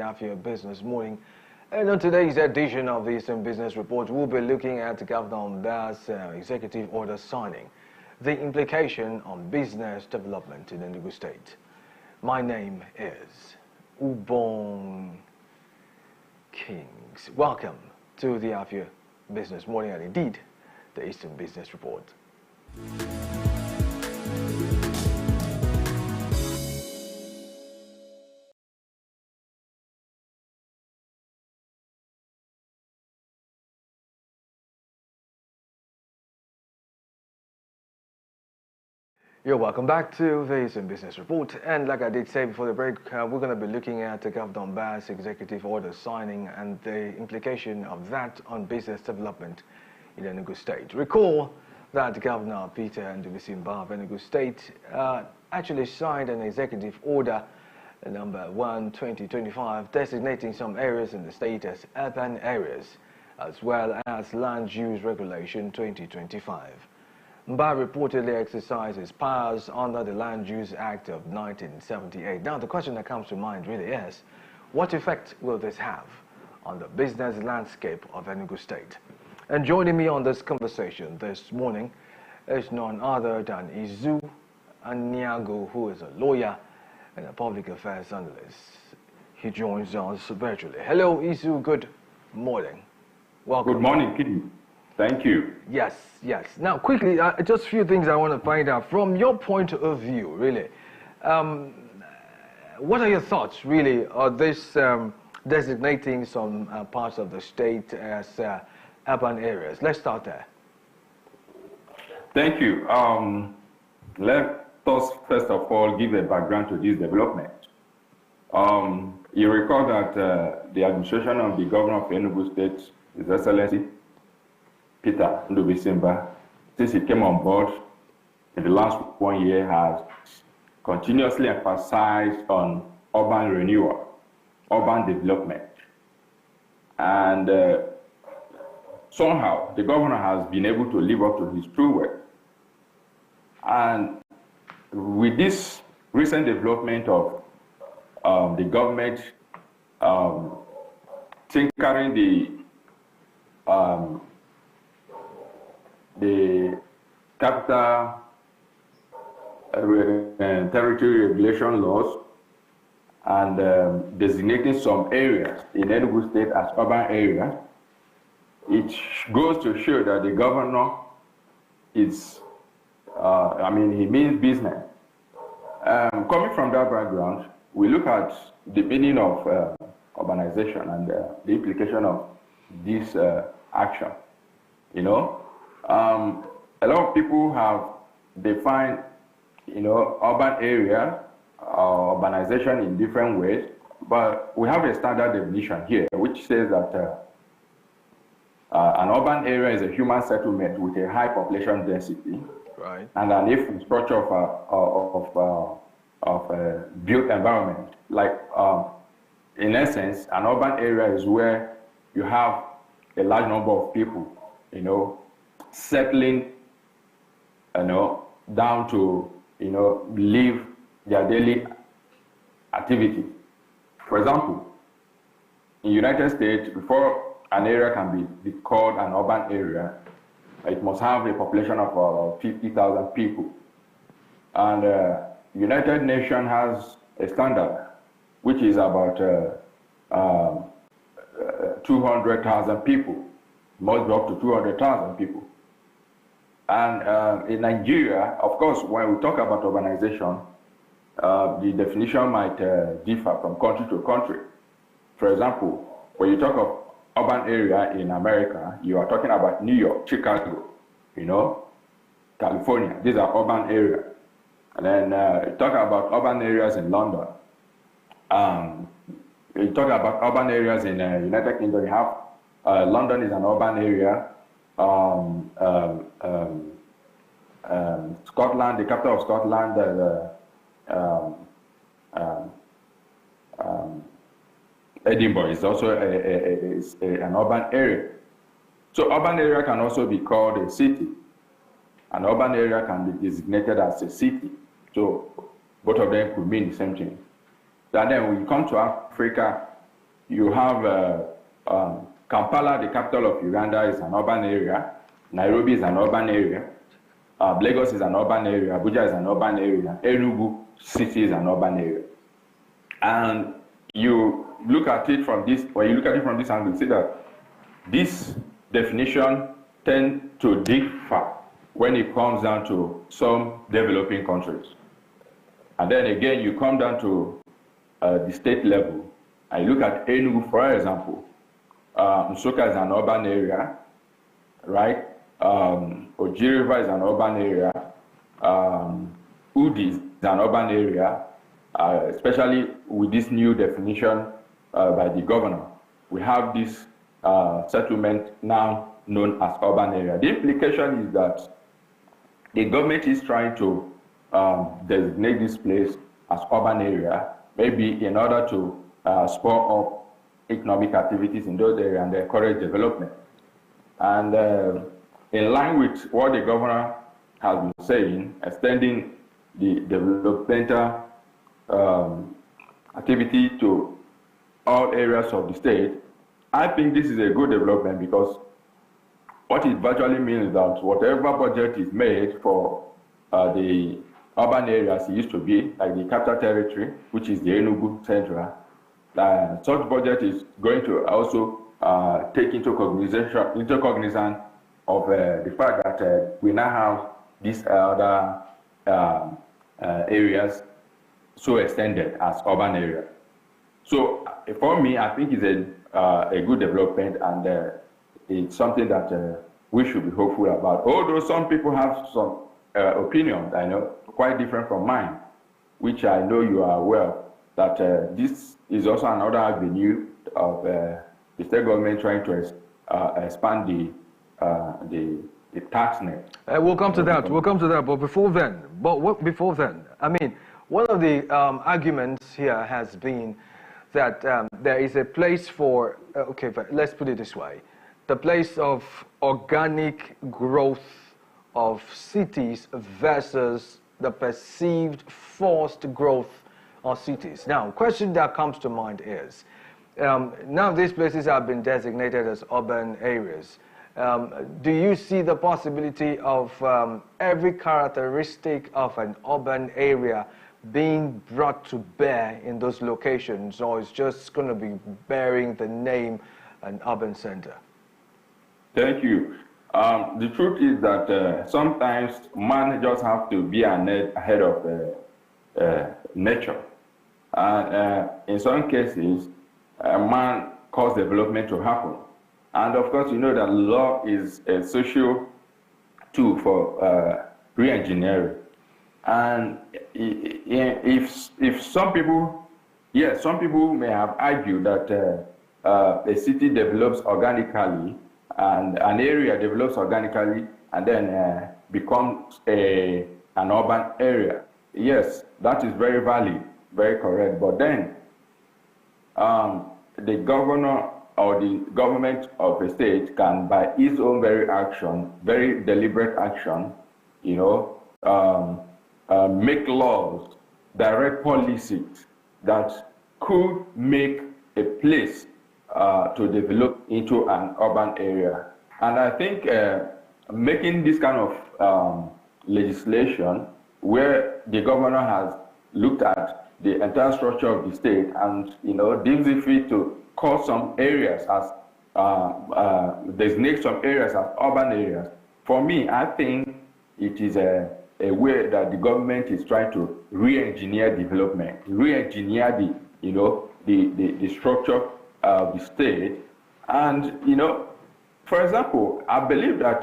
Afia Business Morning. And on today's edition of the Eastern Business Report, we'll be looking at Governor Mbah'S executive order signing, the implication on business development in Enugu State. My name is Ubong Kings. Welcome to the Afia Business Morning and indeed the Eastern Business Report. You're welcome back to the Eastern Business Report, and like I did say before the break, we're going to be looking at Governor Mbah'S executive order signing and the implication of that on business development in Enugu State. Recall that Governor Peter Mbah of Enugu State actually signed an executive order number 1/2025 designating some areas in the state as urban areas, as well as Land Use Regulation 2025. Mbah reportedly exercised his powers under the Land Use Act of 1978. Now, the question that comes to mind really is, what effect will this have on the business landscape of Enugu State? And joining me on this conversation this morning is none other than Izu Anyago, who is a lawyer and a public affairs analyst. He joins us virtually. Hello, Izu. Good morning. Welcome. Good morning, Kitty. Thank you. Yes. Now, quickly, just a few things I want to find out from your point of view, really. What are your thoughts, really, on this designating some parts of the state as urban areas? Let's start there. Thank you. Let us, first of all, give a background to this development. You recall that the administration of the governor of Enugu State, His Excellency Peter Mbah'S, since he came on board in the last 1 year, has continuously emphasized on urban renewal, urban development. And somehow the governor has been able to live up to his true word. And with this recent development of the government tinkering the capital territory regulation laws and designating some areas in Enugu State as urban areas, it goes to show that the governor is, he means business. Coming from that background, we look at the meaning of urbanization and the implication of this action. A lot of people have defined, urban area, urbanization in different ways, but we have a standard definition here, which says that an urban area is a human settlement with a high population density, right, and an infrastructure of a built environment. Like, in essence, an urban area is where you have a large number of people, settling, down to, live their daily activity. For example, in the United States, before an area can be called an urban area, it must have a population of 50,000 people. And United Nations has a standard, which is about 200,000 people. It must be up to 200,000 people. And in Nigeria, of course, when we talk about urbanization, the definition might differ from country to country. For example, when you talk of urban area in America, you are talking about New York, Chicago, California. These are urban areas. And then you talk about urban areas in London. You talk about urban areas in United Kingdom. You have London is an urban area. Scotland, the capital of Scotland, Edinburgh is also an urban area. So urban area can also be called a city. An urban area can be designated as a city. So both of them could mean the same thing. And then when you come to Africa, You have Kampala, the capital of Uganda, is an urban area. Nairobi is an urban area. Lagos is an urban area. Abuja is an urban area. Enugu city is an urban area. And you look at it from this, when you look at it from this angle, you see that this definition tends to differ when it comes down to some developing countries. And then again, you come down to the state level, and you look at Enugu, for example. Nsukka is an urban area, right? Oji River is an urban area. Udi is an urban area, especially with this new definition by the governor. We have this settlement now known as urban area. The implication is that the government is trying to designate this place as urban area, maybe in order to spur up economic activities in those areas and encourage development. And in line with what the governor has been saying, extending the developmental activity to all areas of the state, I think this is a good development, because what it virtually means is that whatever budget is made for the urban areas it used to be, like the capital territory, which is the Enugu Central, such budget is going to also take into cognizance of the fact that we now have these other areas so extended as urban areas. So for me, I think it's a good development, and it's something that we should be hopeful about. Although some people have some opinions, I know, quite different from mine, which I know you are aware of, that this is also another avenue of the state government trying to expand the tax net. We'll come to that. We'll come to that. But before then, I mean, one of the arguments here has been that there is a place for, okay, but let's put it this way, the place of organic growth of cities versus the perceived forced growth of cities. Now, question that comes to mind is, now these places have been designated as urban areas. Do you see the possibility of every characteristic of an urban area being brought to bear in those locations, or is just going to be bearing the name an urban center? Thank you. The truth is that sometimes man just have to be ahead of nature. In some cases, man cause development to happen. And of course, you know that law is a social tool for re-engineering. And if some people, yes, some people may have argued that a city develops organically and an area develops organically and then becomes an urban area. Yes, that is very valid, very correct. But then the governor or the government of a state can, by its own very action, very deliberate action, you know, make laws, direct policies that could make a place to develop into an urban area. And I think making this kind of legislation where the governor has looked at the entire structure of the state and, you know, deems it fit to call some areas as, designate some areas as urban areas, for me, I think it is a way that the government is trying to re-engineer development, re-engineer the, you know, the structure of the state. And, you know, for example, I believe that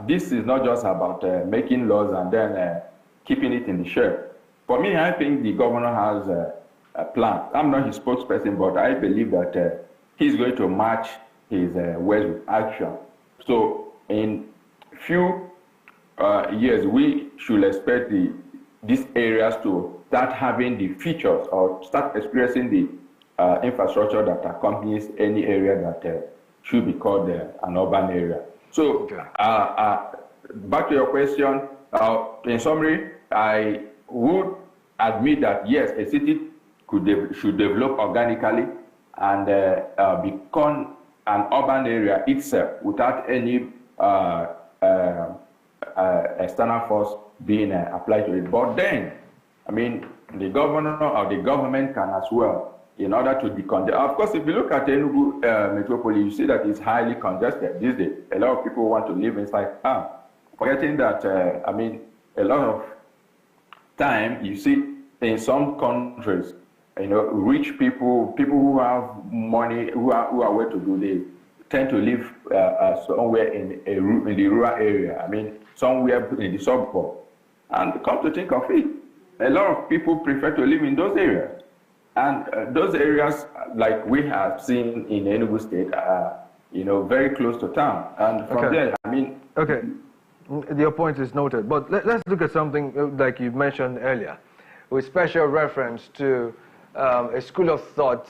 this is not just about making laws and then keeping it in the shelf. For me, I think the governor has a plan. I'm not his spokesperson, but I believe that he's going to match his words with action. So in few years, we should expect these areas to start having the features or start experiencing the infrastructure that accompanies any area that should be called an urban area. So back to your question, in summary, I would admit that yes, a city should develop organically, and become an urban area itself without any external force being applied to it. But then, I mean, the governor or the government can as well, in order to decongest. Of course, if you look at Enugu metropolis, you see that it's highly congested these days. A lot of people want to live inside town, forgetting that, I mean, a lot of time you see in some countries, you know, rich people, people who have money, who are well to do, they tend to live somewhere in the rural area. I mean, somewhere in the suburb. And come to think of it, a lot of people prefer to live in those areas. And those areas, like we have seen in Enugu State, are, you know, very close to town. And from there, I mean... Okay, your point is noted. But let's look at something like you mentioned earlier, with special reference to a school of thought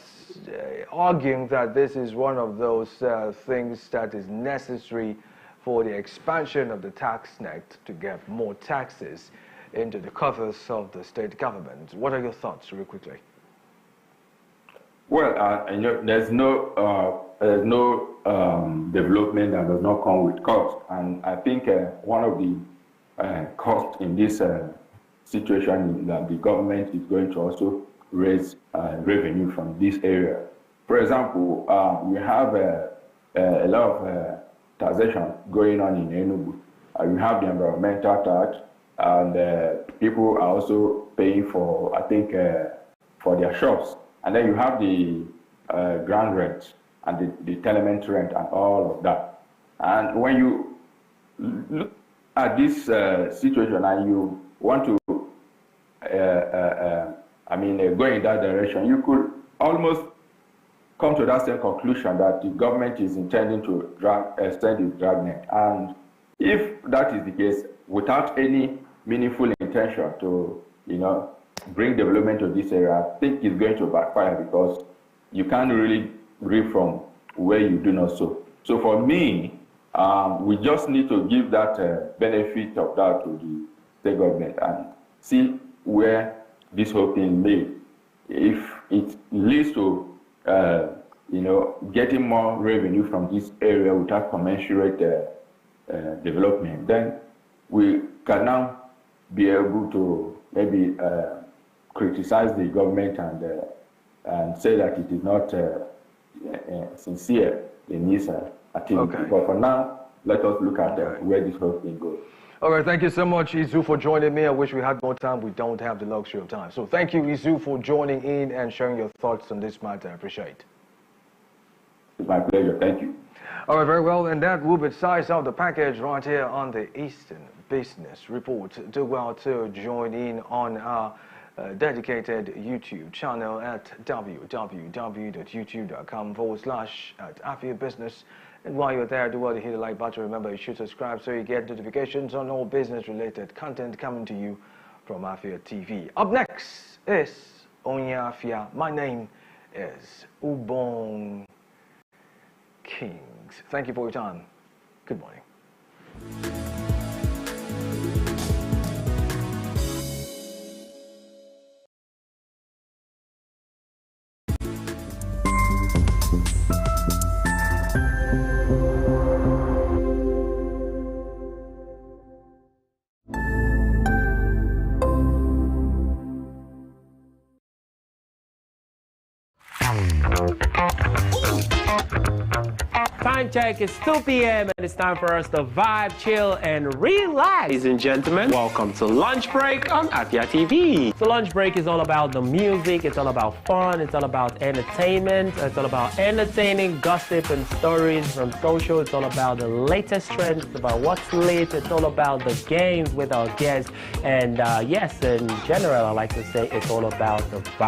arguing that this is one of those things that is necessary for the expansion of the tax net to get more taxes into the coffers of the state government. What are your thoughts, real quickly? Well, you know, there's no development that does not come with cost, and I think one of the costs in this situation is that the government is going to also raise revenue from this area. For example, we have a lot of taxation going on in Enugu. We have the environmental tax, and people are also paying for, I think, for their shops. And then you have the ground rent and the tenement rent and all of that. And when you look at this situation and you want to, I mean, go in that direction, you could almost come to that same conclusion that the government is intending to extend its dragnet. And if that is the case, without any meaningful intention to, you know, bring development to this area, I think it's going to backfire, because you can't really reap from where you do not sow. So for me, we just need to give that benefit of that to the state government and see where this whole thing may. If it leads to, you know, getting more revenue from this area without commensurate development, then we can now be able to maybe criticize the government and say that it is not sincere in its activity. Okay. But for now, let us look at where this whole thing goes. All right, thank you so much, Izu, for joining me. I wish we had more time. We don't have the luxury of time. So thank you, Izu, for joining in and sharing your thoughts on this matter. I appreciate it. It's my pleasure. Thank you. All right, very well. And that will be the size of the package right here on the Eastern Business Report. Do well to join in on our dedicated YouTube channel at www.youtube.com/Afia Business. And while you're there, do well to hit the like button. Remember, you should subscribe so you get notifications on all business-related content coming to you from Afia TV. Up next is Onya Afia. My name is Ubong Kings. Thank you for your time. Good morning. Time check, it's 2 p.m. and it's time for us to vibe, chill, and relax. Ladies and gentlemen, welcome to Lunch Break on Afia TV. So Lunch Break is all about the music, it's all about fun, it's all about entertainment, it's all about entertaining gossip and stories from social, it's all about the latest trends, it's about what's lit, it's all about the games with our guests, and yes, in general, I like to say it's all about the vibe.